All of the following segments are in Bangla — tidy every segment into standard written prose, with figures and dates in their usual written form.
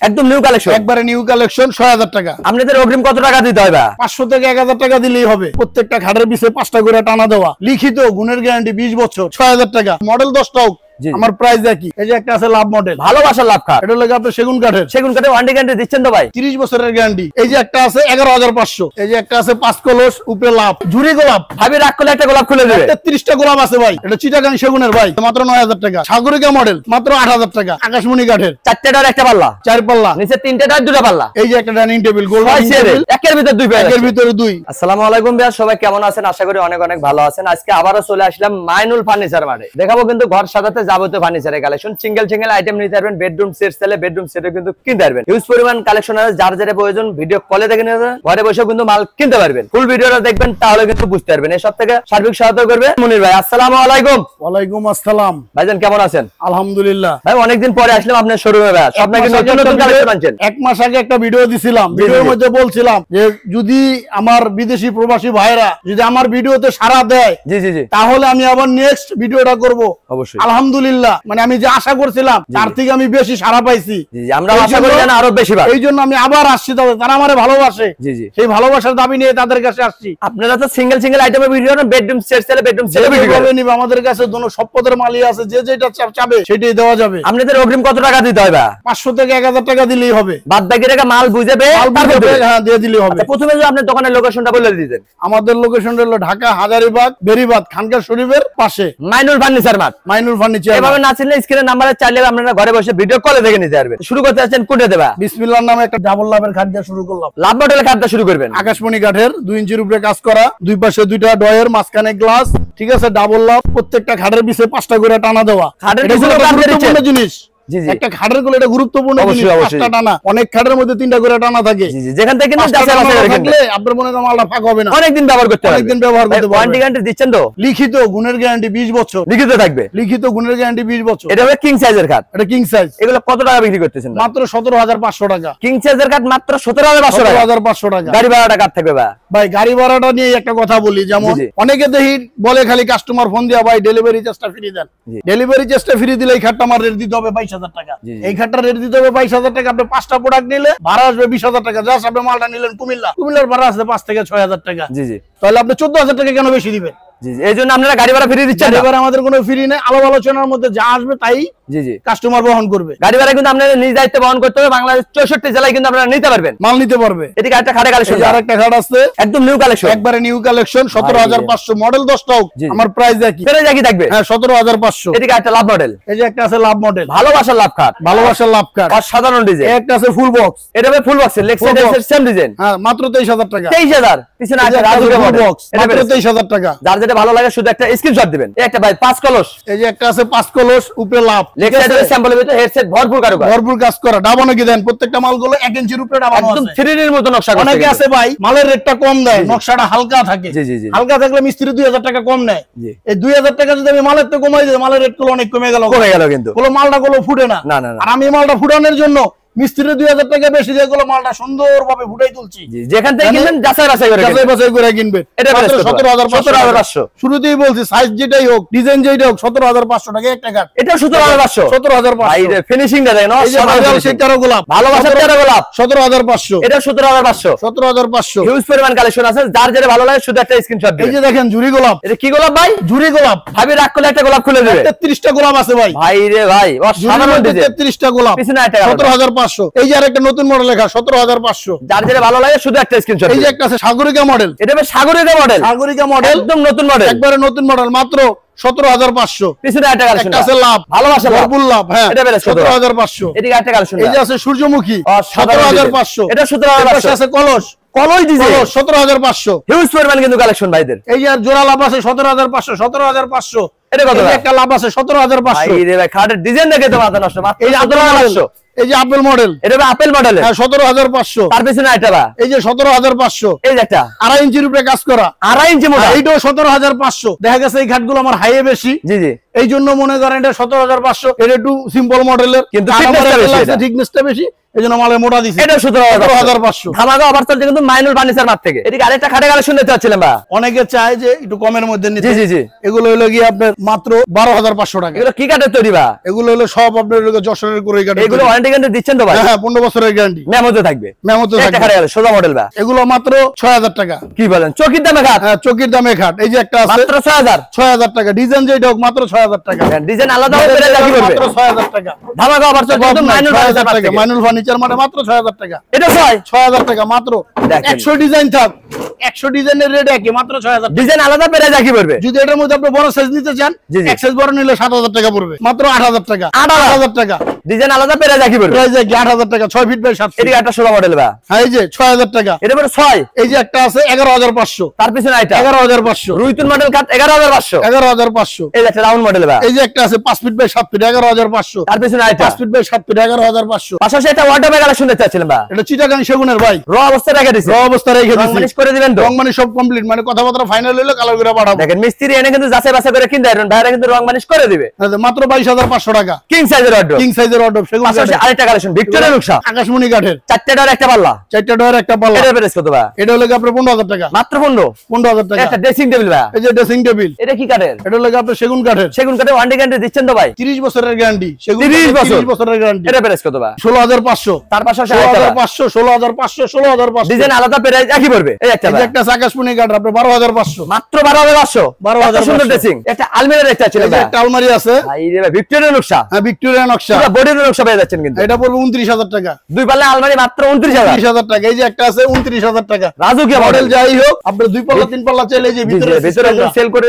একদম নিউ কালেকশন, একবারে নিউ কালেকশন ৬০০০ টাকা। আপনাদের অগ্রিম কত টাকা দিতে হবে? ৫০০ থেকে ১০০০ টাকা দিলেই হবে। প্রত্যেকটা খাটের পিছে ৫টা করে টানা দেওয়া, লিখিত গুণের গ্যারান্টি ২০ বছর। ৬০০০ টাকা। মডেল ১০টা হোক, আমার প্রাইস একই। এই যে একটা আছে লাভ মডেল, ভালোবাসার লাভ খাট, এটা লাগে আপনার সেগুন কাঠের। সেগুন কাঠে ওয়ারেন্টি গ্যারান্টি দিচ্ছেন তো ভাই? ৩০ বছরের গ্যারান্টি। এই যে একটা আছে ১১৫০০। এই যে একটা আছে ৫ কলস উপরে লাভ, ঝুরি গোলাপ। ভাবি রাগ করলে একটা গোলাপ খুলে দেবে। ৩৩টা গোলাপ আছে ভাই। এটা চিটাগাং সেগুনের ভাই, মাত্র ৯০০০ টাকা। সাগরিকা মডেল মাত্র ৮০০০ টাকা। আকাশমণি কাঠের, ৪টে ডার একটা পাল্লা, ৪ পাল্লা, নিচে 3টে ডার 2টা পাল্লা। এই যে একটা ডাইনিং টেবিল গোল্ড টেবিল, একের ভিতর 2 পেয়ে একের ভিতরে 2। আসসালামু আলাইকুম ভাইয়া, সবাই কেমন আছেন? আশা করি অনেক অনেক ভালো আছেন। আজকে আবারো চলে আসলাম মাইনুল ফার্নিচার মার্টে। দেখাবো কিন্তু ঘর সাজাতে যাবতীয় ফার্নিচারের কালেকশন। সিঙ্গেল আইটেম নিতে পারবেন, বেডরুম সেট চাইলে বেডরুম সেটও কিন্তু কিনতে পারবেন। হিউজ পরিমাণ কালেকশন আছে, যার যেটা প্রয়োজন ভিডিও কলে দেখে নিয়ে ঘরে বসেও কিন্তু মাল কিনতে পারবেন। ফুল ভিডিওটা দেখবেন, তাহলে কিন্তু বুঝতে পারবেন। এই সব থেকে সার্বিক সহায়তা করবে মুনির ভাই। আসসালামু আলাইকুম। ওয়ালাইকুম আসসালাম। ভাইজান কেমন আছেন? আলহামদুলিল্লাহ ভাই, অনেকদিন পরে আসলাম আপনার শোরুমে ভাই। সব নাকি নতুন নতুন কালেকশন আনছেন। 1 মাস আগে একটা ভিডিও দিছিলাম, ভিডিওর মধ্যে বলছিলাম যে যদি আমার বিদেশি প্রবাসী ভাইরা যদি আমার ভিডিওতে সাড়া দেয়, জি জি জি, তাহলে আমি আবার নেক্সট ভিডিওটা করব। অবশ্যই আলহামদুলিল্লাহ, মানে আমি যে আশা করছিলাম তার থেকে আমি বেশি সাড়া পাইছি। জি জি, আমরা আশা করি যেন আরো বেশি পাই। এই জন্য আমি আবার আসছি, তবে তারা আমারে ভালোবাসে। জি জি, সেই ভালোবাসার দাবি নিয়ে তাদের কাছে আসছি। আপনারা তো সিঙ্গেল আইটেমের ভিডিও না, বেডরুম সেট চাইলে বেডরুম সেট ভিডিও যেভাবে নিবে আমাদের কাছে দোনো সব পদের মালই আছে, যে যেটা চাবে সেটাই দেওয়া যাবে। আপনাদের অগ্রিম কত টাকা দিতে হবে? ৫০০ থেকে ১০০০ টাকা দিলেই হবে। বাদ বাকি টাকা মাল বুঝেবে, হ্যাঁ দিয়ে দিলেই হবে। প্রথমে যদি আপনার দোকানের লোকেশনটা বলে দিতেন। আমাদের লোকেশন হলো ঢাকা হাজারীবাগ বেরিবাদ খানকা শরীফের পাশে, Mainul furniture mart. Mainul furniture. এভাবে না চিনলে স্ক্রিনের নাম্বারে চাইলে আপনারা ঘরে বসে ভিডিও কলে দেখে নিতে পারবেন। শুরু করতে যাচ্ছেন কোনটা দেবা? বিসমিল্লাহর নামে একটা ডাবল লাভের খাট দিয়ে শুরু করলাম। লাভ মডেলের খাটটা শুরু করবেন। আকাশমণি কাঠের 2 ইঞ্চির উপরে কাজ করা, দুই পাশে 2টা ডয়ের, মাঝখানে গ্লাস, ঠিক আছে, ডাবল লাভ। প্রত্যেকটা খাটের পিছে 5টা করে টানা দেওয়া। খাটের এটা গুরুত্বপূর্ণ জিনিস। জি জি, একটা খাটের গুলো এটা গুরুত্বপূর্ণ জিনিস। 5টা টানা, অনেক খাটের মধ্যে 3টা করে টানা থাকে। জি জি, যেখান থেকে কিন্তু থাকলে আপনার মনে হয় মালটা ফাঁক হবে না, অনেকদিন ব্যবহার করতে পারবেন। অনেকদিন ব্যবহার করতে পারবেন। ওয়ারেন্টি গ্যারান্টি দিচ্ছেন তো? লিখিত গুণের গ্যারান্টি 20 বছর। লিখিত থাকবে, লিখিত গুণের গ্যারান্টি 20 বছর। এটা হবে কিং সাইজের খাট। এটা কিং সাইজ। এগুলো কত টাকা বিক্রি করতেছেন? মাত্র ১৭৫০০ টাকা। কিং সাইজের খাট মাত্র ১৭৫০০ টাকা। ১৭৫০০ টাকা। গাড়ি ভাড়াটা কাট থাকবে ভাই? ভাই গাড়ি ভাড়াটা নিয়ে একটা কথা বলি, যেমন অনেকে দেখি বলে খালি কাস্টমার ফোন দিয়া ভাই ডেলিভারি চার্জটা ফ্রি দেন। ডেলিভারি চার্জটা ফ্রি দিলে এই খাটটা আমার রেট দিতে হবে ২২,০০০ টাকা। এই খাটটা রেট দিতে হবে ২২,০০০ টাকা। আপনি 5টা প্রোডাক্ট নিলে ভাড়া আসবে ২০,০০০ টাকা। জাস্ট আপনি মালটা নিলেন কুমিল্লার ভাড়া আসবে ৫ থেকে ৬,০০০ টাকা। জি জি, তাহলে আপনি ১৪,০০০ টাকা কেন বেশি দিবেন? জি জি, এই জন্য আপনারা গাড়ি ভাড়া ফ্রি দিচ্ছেন। এবার আমাদের কোনো ফ্রি নেই, আলাপ আলোচনার মধ্যে যা আসবে তাই জি জি কাস্টমার বহন করবে। গাড়ি ভাড়া কিন্তু আপনারা নিজ দায়িত্বে বহন করতে হবে। বাংলাদেশ ৬৪ জেলায় কিন্তু আপনারা নিতে পারবেন, মাল নিতে পারবে। এদিকে একটা খাটে কালেকশন, আরেকটা খাট আছে একদম নিউ কালেকশন, একবারে নিউ কালেকশন ১৭৫০০। মডেল 10টা হোক, আমার প্রাইস একই। প্রাইস একই থাকবে। হ্যাঁ ১৭৫০০। এদিকে একটা লাভ মডেল, এই যে একটা আছে লাভ মডেল, ভালোবাসার লাভ খাট, ভালোবাসার লাভ খাট, সাধারণ ডিজাইন। একটা আছে ফুল বক্স, এটা হবে ফুল বক্সের লেক্সাসের সেম ডিজাইন। হ্যাঁ মাত্র ২৩,০০০ টাকা। ২৩,০০০। পিছনে আছে রাজুকা ফুল বক্স, মাত্র ২৩,০০০ টাকা। যার যেটা ভালো লাগে শুধু একটা স্ক্রিনশট দিবেন। একটা ভাই 5 কলস, এই যে একটা আছে 5 কলস উপরে লাভ, লেক্সাসের স্যাম্পলের ভিতরে হেডসেট ভরপুর কারুকাজ, ভরপুর কাজ করা। ডাবানো কি দেন, প্রত্যেকটা মালগুলো 1 ইঞ্চির উপরে ডাবানো আছে, একদম 3D এর মতো নকশা করা। অনেকে আছে ভাই মালের রেটটা কম দেয়, নকশাটা হালকা থাকে। জি জি জি, হালকা থাকলে মিস্ত্রি ২০০০ টাকা কম নেয়। এই ২০০০ টাকা যদি আমি মালের তো কমাই দিই, মালের রেট গুলো অনেক কমে গেল কিন্তু মালটা গুলো ফুটে না। আর আমি মালটা ফুটানোর জন্য মিস্ত্রি ২০০০ টাকা বেশি দিয়ে গুলো মালটা সুন্দরভাবে ফুটাই তুলছি। যেখান থেকে কিনবেন যাচাই বাছাই করে কিনবেন। এটা 17,500। শুরুতেই বলছি সাইজ যেটাই হোক, ডিজাইন যেটাই হোক, 17,500 টাকা একটা কাঠ। এটা 17,500। 17,500 ফিনিশিংটা দেখেন, এই যে ভাইরাল সেই তেরো গোলাপ, ভালোবাসার তেরো গোলাপ 17,500। এটা 17,500। 17,500 হিউজ পরিমাণ কালেকশন আছে, যার যেটা ভালো লাগে শুধু একটা স্ক্রিনশট দিন। এই যে দেখেন ঝুরি গোলাপ। এটা কি গোলাপ ভাই? ঝুরি গোলাপ। ভাবি রাগ করলে একটা গোলাপ খুলে দেবে। 33টা গোলাপ আছে ভাই। ভাই রে ভাই, অসাধারণ ডিজাইন। 33টা গোলাপ, পিছনে একটা 17,500। এই যে আরেকটা নতুন মডেল লেখা 17,500। যার যেটা ভালো লাগে শুধু একটা স্ক্রিনশট। এই যে একটা আছে সাগরিকা মডেল, এটা হবে সাগরিকা মডেল। সাগরিকা মডেল একদম নতুন মডেল, একবারে নতুন মডেল, মাত্র 17,500। পিছনে একটা কালেকশন আছে লাভ, ভালোবাসা ভরপুর লাভ। হ্যাঁ এটা বেরে 17,500। এদিকে একটা কালেকশন, এই যে আছে সূর্যমুখী 17,500। এটা 17,500 আছে কলস, কলই ডিজাইন 17,500। হিউজ পরিমাণ কিন্তু কালেকশন ভাইদের। এই যে জোড়া লাভ আছে 17,500। 17,500। এটা কত? একটা লাভ আছে 17,500। ভাই রে ভাই, খাটের ডিজাইন দেখে তো মাথা নষ্ট। এই যে 17,500। এই যে আপেল মডেল, এটা হবে আপেল মডেল। হ্যাঁ 17,500। তার পিছনে একটা বা এই যে 17,500। এই যে একটা 2.5 ইঞ্চির উপরে কাজ করা, 2.5 ইঞ্চি মোটা, এইটাও 17,500। দেখা গেছে এই ঘাটগুলো আমার হাইয়ে বেশি। জি জি, এই জন্য মনে করেন এটা 17,500। এটা একটু সিম্পল মডেলের, কিন্তু থিকনেসটা বেশি, এই জন্য মালের মোটা দিছি। এটা 17,500 ধামাকা অফার চলছে কিন্তু মাইনুল ফার্নিচার মার্ট থেকে। এদিকে আরেকটা খাটে কালেকশন নিতে চাচ্ছিলাম বা অনেকে চায় যে একটু কমের মধ্যে নিতে। জি জি জি, এগুলো হলো কি আপনার মাত্র 12,500 টাকা। এগুলো কি কাঠের তৈরি বা? এগুলো হলো সব আপনার যশোরের করে কাঠ। এগুলো ওয়ারেন্টি গ্যারান্টি দিচ্ছেন তো ভাই? হ্যাঁ 15 বছরের গ্যারান্টি মেমোতে থাকবে। মেমোতে একটা খাটে গেল সোজা মডেল বা? এগুলো মাত্র 6,000 টাকা। কি বলেন, চকির দামে খাট? হ্যাঁ চকির দামে খাট। এই যে একটা আছে মাত্র 6,000 টাকা। ডিজাইন যেটা হোক মাত্র 6,000 টাকা। ডিজাইন আলাদা হবে, পেরে রাখি করবে মাত্র 6,000 টাকা। ধামাকা অফার চলছে কিন্তু মাইনুল ফার্নিচার মার্ট থেকে। মাইনুল ফার্নিচার মানে মাত্র 6,000 টাকা। এটা 6,000 টাকা মাত্র। 100 ডিজাইন থাক, 100 ডিজাইনের রেট একই, মাত্র 6,000। ডিজাইন আলাদা, পেরে রাখি করবে। যদি এটার মধ্যে আপনি বড় সাইজ নিতে চান, এক সাইজ বড় নিলে 7,000 টাকা পড়বে, মাত্র 8,000 টাকা। 8,000 টাকা ডিজাইন আলাদা, পেরে রাখি করবে। প্রাইস 8,000 টাকা, 6 ফিট বাই 7 ফিট। এদিকে একটা সোজা মডেল বা? হ্যাঁ এই যে 6,000 টাকা। এটা পরে 6। এই যে একটা আছে 11,500। তার পিছনে এটা 11,500। রুইতুন মডেল কাট 11,500। 11,500। এই যে একটা রাউন্ড মডেল বা? এই যে একটা আছে 5 ফিট বাই 7 ফিট, 11,500। তার পিছনে এটা 5 ফিট বাই 7 ফিট, 11,500। পাশাপাশি একটা ওয়ার্ডরোব কালেকশন নিতে চাচ্ছিলাম বা? এটা চিটাগাং সেগুনের ভাই, র অবস্থা রেখে দিছে। র অবস্থা রেখে রং দিছি। মালিশ করে দিবেন তো? রং মানে সব কমপ্লিট, মানে কথাবার্তা ফাইনাল হইলো কালার করে পাঠাবো। দেখেন মিস্ত্রি এনে কিন্তু যাচাই বাছাই করে কিনতে পারবেন, ভাইরা কিন্তু রং মালিশ করে দিবে। মাত্র 22,500 টাকা। কিং সাইজের ওয়ার্ডরোব, কিং সাইজের ওয়ার্ডরোব সেগুন পাশাপাশি কাঠের। আরেকটা কালেকশন ভিক্টোরিয়া নকশা আকাশমণি কাঠের, 4টা ডোর একটা পাল্লা, 4টা ডোর একটা পাল্লা। এটা প্রাইস কত বা? এটা হলো আপনার 15,000 টাকা। মাত্র 15,000 টাকা। একটা ড্রেসিং টেবিল বা? এই যে ড্রেসিং টেবিল, এটা কি কাঠের? এটা হলো আপনার সেগুন কাঠের। সেগুন কাঠের ওয়ারেন্টি গ্যারান্টি দিচ্ছেন তো ভাই? 30 বছরের গ্যারান্টি। সেগুন 30 বছর? 30 বছরের গ্যারান্টি। এটা প্রাইস কত বা? 16,500। তার পাশাপাশি 16,500, 16,500, 16,500। ডিজাইন আলাদা, প্রাইস একই পড়বে। এই একটা এই যে একটা আকাশমণি কাঠ আপনার 12,500। মাত্র 12,500। 12,500 সুন্দর ড্রেসিং। একটা আলমিরার একটা ছিল এই যে একটা আলমারি আছে, ভাই রে ভাই, ভিক্টোরিয়া নকশা। হ্যাঁ ভিক্টোরিয়া নকশা। পুরো বডির নকশা পেয়ে যাচ্ছেন কিন্তু। এটা পড়বে 29,000 টাকা। দুই পাল্লা আলমারি মাত্র 29,000। 30,000 টাকা। এই যে একটা আছে 29,000 টাকা। রাজুকিয়া মডেল যাই হোক, আপনি দুই পাল্লা তিন পাল্লা চাইলে এই যে ভিতরে সেল করে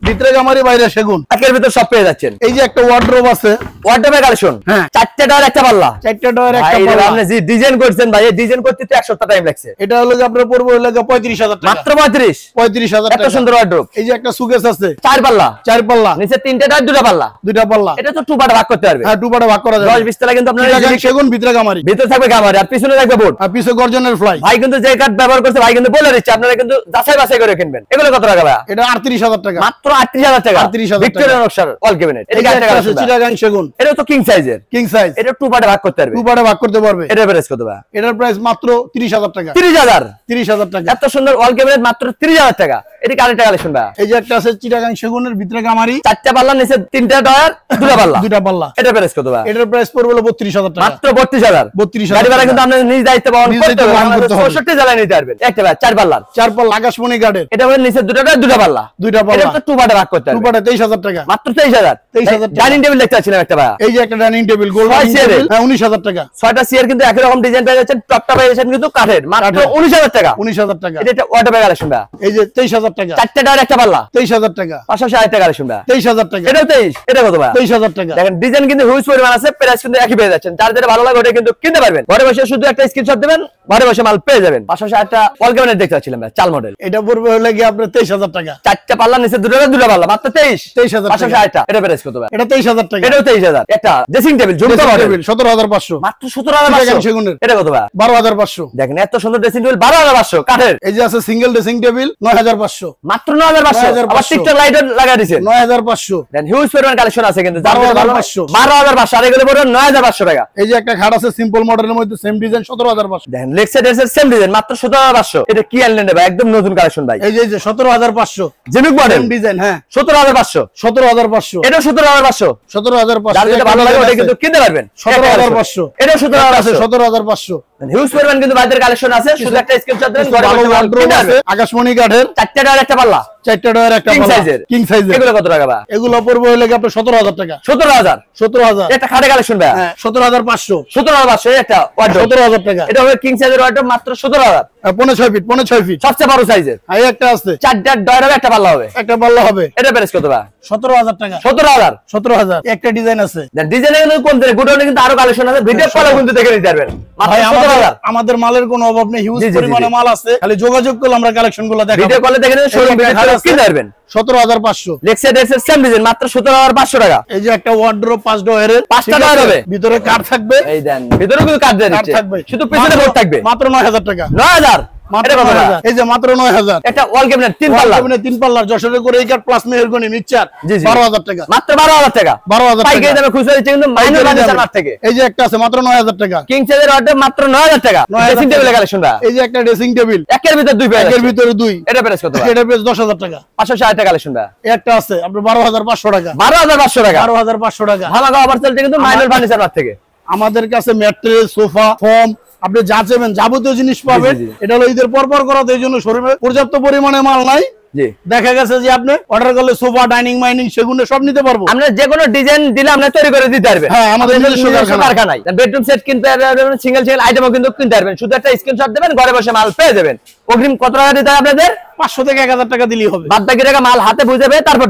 ভিতরে গামারি বাইরে সেগুন, একের ভিতর সব পেয়ে যাচ্ছেন। এই যে একটা ওয়ার্ডরোব আছে, ওয়ার্ডরোবের কালেকশন। হ্যাঁ 4টা ডোর একটা পাল্লা, 4টা ডোর একটা ভাই রে, পাল্লা। আপনি যে ডিজাইন করছেন ভাই, এই ডিজাইন করতে তো 1 সপ্তাহ টাইম লাগছে। এটা হলো যে আপনার পড়বে হলো 35,000 টাকা। মাত্র 35,000 টাকা। এত সুন্দর ওয়ার্ডরোব। এই যে একটা সুকেস আছে 4 পাল্লা, 4 পাল্লা, নিচে 3টা ডোর, 2টা পাল্লা। 2টা পাল্লা। এটা তো 2 পার্টে ভাগ করতে পারবে। হ্যাঁ 2 পার্টে ভাগ করা যাবে। 10-20 তলা কিন্তু আপনার সেগুন ভিতরে গামারি, ভিতর থাকবে গামারি আর পিছনে থাকবে বোর্ড। আর পিছে গর্জনের ফ্লাই। ভাই কিন্তু যে কাঠ ব্যবহার করছে ভাই কিন্তু বলে দিচ্ছে, আপনারা কিন্তু যাচাই বাছাই করে কিনবেন। এগুলো কত টাকা ভাই? এটা 38,000 টাকা। মাত্র 38,000 টাকা। 38,000 ভিক্টোরিয়া নকশার অল ক্যাবিনেট। এই যে একটা আছে চিটাগাং সেগুন, এটা তো কিং সাইজের। King size. এটা 2 পার্টে ভাগ করতে পারবে। 2 পার্টে ভাগ করতে পারবে। এটা প্রাইস কত ভাই? এটার প্রাইস মাত্র 30,000 টাকা। 30,000। 30,000 টাকা। এত সুন্দর অল ক্যাবিনেট মাত্র 30,000 টাকা। এটা কারেন্ট কালেকশন ভাই? এই যে একটা আছে চিটাগাং সেগুনের ভিতরে গামারি, 4টা পাল্লা, নিচে 3টা ডয়ার, 2টা পাল্লা। 2টা পাল্লা। এটা প্রাইস কত ভাই? এটার প্রাইস পড়বে হলো 32,000 টাকা। মাত্র 32,000। 32,000 গাড়ি ভাড়া কিন্তু আপনি নিজ দায়িত্বে বহন নিজ করতে দায়িত্বে বহন করতে হবে। 65 জেলায় নিতে পারবেন। একটা ভাই 4 পাল্লার, 4 পাল্লা আকাশমণি কাঠের। এটা হলো নিচে 2টা ডয়ার, 2টা পাল্লা। 2টা এটা পাল্লা। তো 2 পার্টে ভাগ করতে 2 পারবে। পার্টে 23,000 টাকা। মাত্র 23,000। 23,000 টাকা। ডাইনিং টেবিল দেখতে পাচ্ছিলাম একটা ভাই। এই যে একটা ডাইনিং টেবিল গোল্ড ছয় ডাইনিং চেয়ারের। টেবিল, হ্যাঁ 19,000 টাকা। 6টা চেয়ার কিন্তু একই রকম ডিজাইন পেয়ে যাচ্ছেন, টপটা পেয়ে যাচ্ছেন কিন্তু কাঠের, মাত্র 19,000 টাকা। 19,000 টাকা। এটা একটা ওয়াটার কালেকশন ভাই। এই যে 23,000 টাকা। 4টা ডয়ার, একটা পাল্লা, 23,000 টাকা। পাশাপাশি আরেকটা কালেকশন ভাই। 23,000 টাকা। এটাও 23। এটা কত ভাই? 23,000 টাকা। দেখেন ডিজাইন কিন্তু হিউজ পরিমাণ আছে, প্রাইস কিন্তু একই পেয়ে যাচ্ছেন। যার যেটা ভালো লাগে ওটা কিন্তু কিনতে পারবেন। ঘরে বসে শুধু একটা স্ক্রিনশট দিবেন, ঘরে বসে মাল পেয়ে যাবেন। পাশাপাশি একটা ওয়াল ক্যাবিনেট দেখতে পাচ্ছিলাম ভাই, চাল মডেল। এটা পড়বে হলো কি আপনার 23,000 টাকা। 4টা পাল্লা, নিচে 2টা পাল্লা, মাত্র 23,000 পাশাপাশি টাকা। আরেকটা, এটা প্রাইস কত ভাই? এটা 23,000 টাকা। এটাও 23,000। একটা ড্রেসিং টেবিল ঝুমকা মডেল, 17,500। মাত্র 17,500 সেগুনের। এটা কত ভাই? 12,500। দেখেন এত সুন্দর ড্রেসিং টেবিল 12,500 কাঠের। এই যে আছে সিঙ্গেল ড্রেসিং টেবিল 9,500। মাত্র 9,500। আবার টিকটক লাইট লাগাই দিয়েছেন। 9,500। দেন হিউজ পরিমাণ কালেকশন আছে কিন্তু। 12,500 12,500 আর এগুলো পড়বে 9,500 টাকা। এই যে একটা খাট আছে সিম্পল মডেলের মধ্যে সেম ডিজাইন 17,500। দেখেন লেক্সা ড্রেসের সেম ডিজাইন মাত্র 17,500। এটা কি আনলেন ভাই? একদম নতুন কালেকশন ভাই। এই যে 17,500 জেনুক মডেল সেম ডিজাইন, হ্যাঁ 17,500। 17,500। এটা 17,500। 17,500। যার যেটা ভালো লাগে ওটা কিন্তু কিনতে পারবেন। 17,500। এটা 17,500। 17,500। হিউজ পরিমাণ কিন্তু বাইরের কালেকশন আছে, শুধু একটা স্ক্রিনশট দেন, ঘরে ভালো বসে মাল ওয়ার্ড্রোব কিনতে আছে পারবেন। আকাশমণি কাঠের, 4টা ডয়ার, একটা পাল্লা, 4টা ডয়ার, একটা কিং পাল্লা, সাইজের। কিং সাইজের। এগুলো কত টাকা ভাই? এগুলো পড়বে হলো কি আপনার 17,000 টাকা। 17,000। 17,000। এটা খাটে কালেকশন ভাই। হ্যাঁ 17,500। 17,500 একটা ওয়ার্ডরোব। 17,000 টাকা। এটা হবে কিং সাইজের ওয়ার্ডরোব, মাত্র 17,000। 6.5 ফিট, 6.5 ফিট। সবচেয়ে বড় সাইজের। এই একটা আছে 4টা ডয়ার হবে, একটা পাল্লা হবে। একটা পাল্লা হবে। এটা প্রাইস কত ভাই? 17,000 টাকা। 17,000। 17,000। একটা ডিজাইন আছে। ডিজাইনে কিন্তু কোন দিনে গুডাউনে কিন্তু আরো কালেকশন আছে, ভিডিও কলে কিন্তু দেখে নিতে পারবেন। মাত্র ভাই 17,000। আমাদের মালের কোনো অভাব নেই, হিউজ জি, জি, পরিমাণে জি। মাল আছে, খালি যোগাযোগ করলে আমরা কালেকশন গুলো দেখাবো। ভিডিও কলে দেখে নিতে শোরুম ভিজিট করে কিনতে পারবেন। 17,500। লেক্সা ড্রেসের সেম ডিজাইন মাত্র 17,500 টাকা। এই যে একটা ওয়ার্ড্রোব 5 ডয়ারের, 5টা ডয়ার হবে। ভিতরে কাঠ থাকবে, এই দেন ভিতরে কিন্তু কাট দিয়ে কাঠ দিচ্ছে, থাকবে, শুধু পিছনে বোর্ড থাকবে। মাত্র 9,000 টাকা। 9,000। মাত্র 9000 এই যে মাত্র 9000 এটা ওয়াল ক্যাবিনেট 3 পাল্লা ক্যাবিনেট 3 পাল্লার যশোরের করে এইকার প্লাস মেহেরগনি মিক্সচার 12000 টাকা মাত্র 12000 টাকা 12000 টাকা পাইকারি দামে খুচরা দিচ্ছে কিন্তু মাইনুল ফার্নিচার মার্ট থেকে এই যে একটা আছে মাত্র 9000 টাকা কিং সাইজের অর্ডার মাত্র 9000 টাকা ড্রেসিং টেবিলের কালেকশন দা এই যে একটা ড্রেসিং টেবিল একের ভিতর দুই পেয়ে একের ভিতরে দুই এটা প্রাইস কত এটা প্রাইস 10000 টাকা 560 টাকা কালেকশন দা একটা আছে আপনার 12500 টাকা 12500 টাকা 12500 টাকা ধামাকা অফার চলছে কিন্তু মাইনুল ফার্নিচার মার্ট থেকে আমাদের কাছে ম্যাট্রেস সোফা ফর্ম আপনি যা চাইবেন যাবতীয় জিনিস পাবেন এটা হলো ঈদের পর করাতে এই জন্য শোরুমে পর্যাপ্ত পরিমাণে মাল নাই জি দেখা গেছে যে আপনি অর্ডার করলে সোফা ডাইনিং মাইনিং সেগুলো সব নিতে পারবো আমরা যে কোনো ডিজাইন দিলে আমরা তৈরি করে দিতে পারবেন হ্যাঁ আমাদের নিজস্ব কারখানায় বেডরুম সেট কিনতে পারবেন সিঙ্গেল আইটেমও কিন্তু কিনতে পারবেন শুধু একটা স্ক্রিনশট দেবেন ঘরে বসে মাল পেয়ে যাবেন অগ্রিম কত টাকা দিতে হবে আপনাদের 500 থেকে 1000 টাকা দিলেই হবে বাদ বাকি টাকা মাল হাতে বুঝে পেয়ে তারপর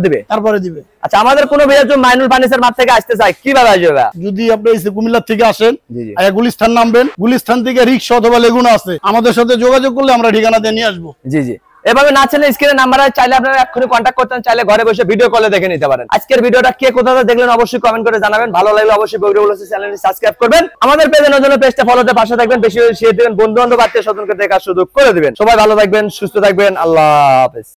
দিবে আচ্ছা আমাদের কোনো ভাইয়া যদি মাইনুল ফার্নিচার মার্ট থেকে আসতে চায় কিভাবে আসবে যদি আপনি কুমিল্লা থেকে আসেন জি জি গুলিস্তান নামবেন গুলিস্তান থেকে রিক্সা অথবা লেগুনা আছে আমাদের সাথে যোগাযোগ করলে আমরা ঠিকানা দিয়ে নিয়ে আসবো জি জি এভাবে না চাইলে স্ক্রিনে নাম্বার আছে চাইলে আপনারা এক্ষুনি কন্টাক্ট করতেন চাইলে ঘরে বসে ভিডিও কলে দেখে নিতে পারেন আজকের ভিডিওটা কে কোথা থেকে দেখলেন অবশ্যই কমেন্ট করে জানাবেন ভালো লাগলে অবশ্যই ভিডিওগুলো চ্যানেলটি সাবস্ক্রাইব করবেন আমাদের পেজের জন্য পেজটা ফলোতে পাশে থাকবেন বেশি বেশি শেয়ার দিবেন বন্ধু বান্ধব আত্মীয় স্বজনকে দেখার সুযোগ করে দিবেন সবাই ভালো থাকবেন সুস্থ থাকবেন আল্লাহ হাফেজ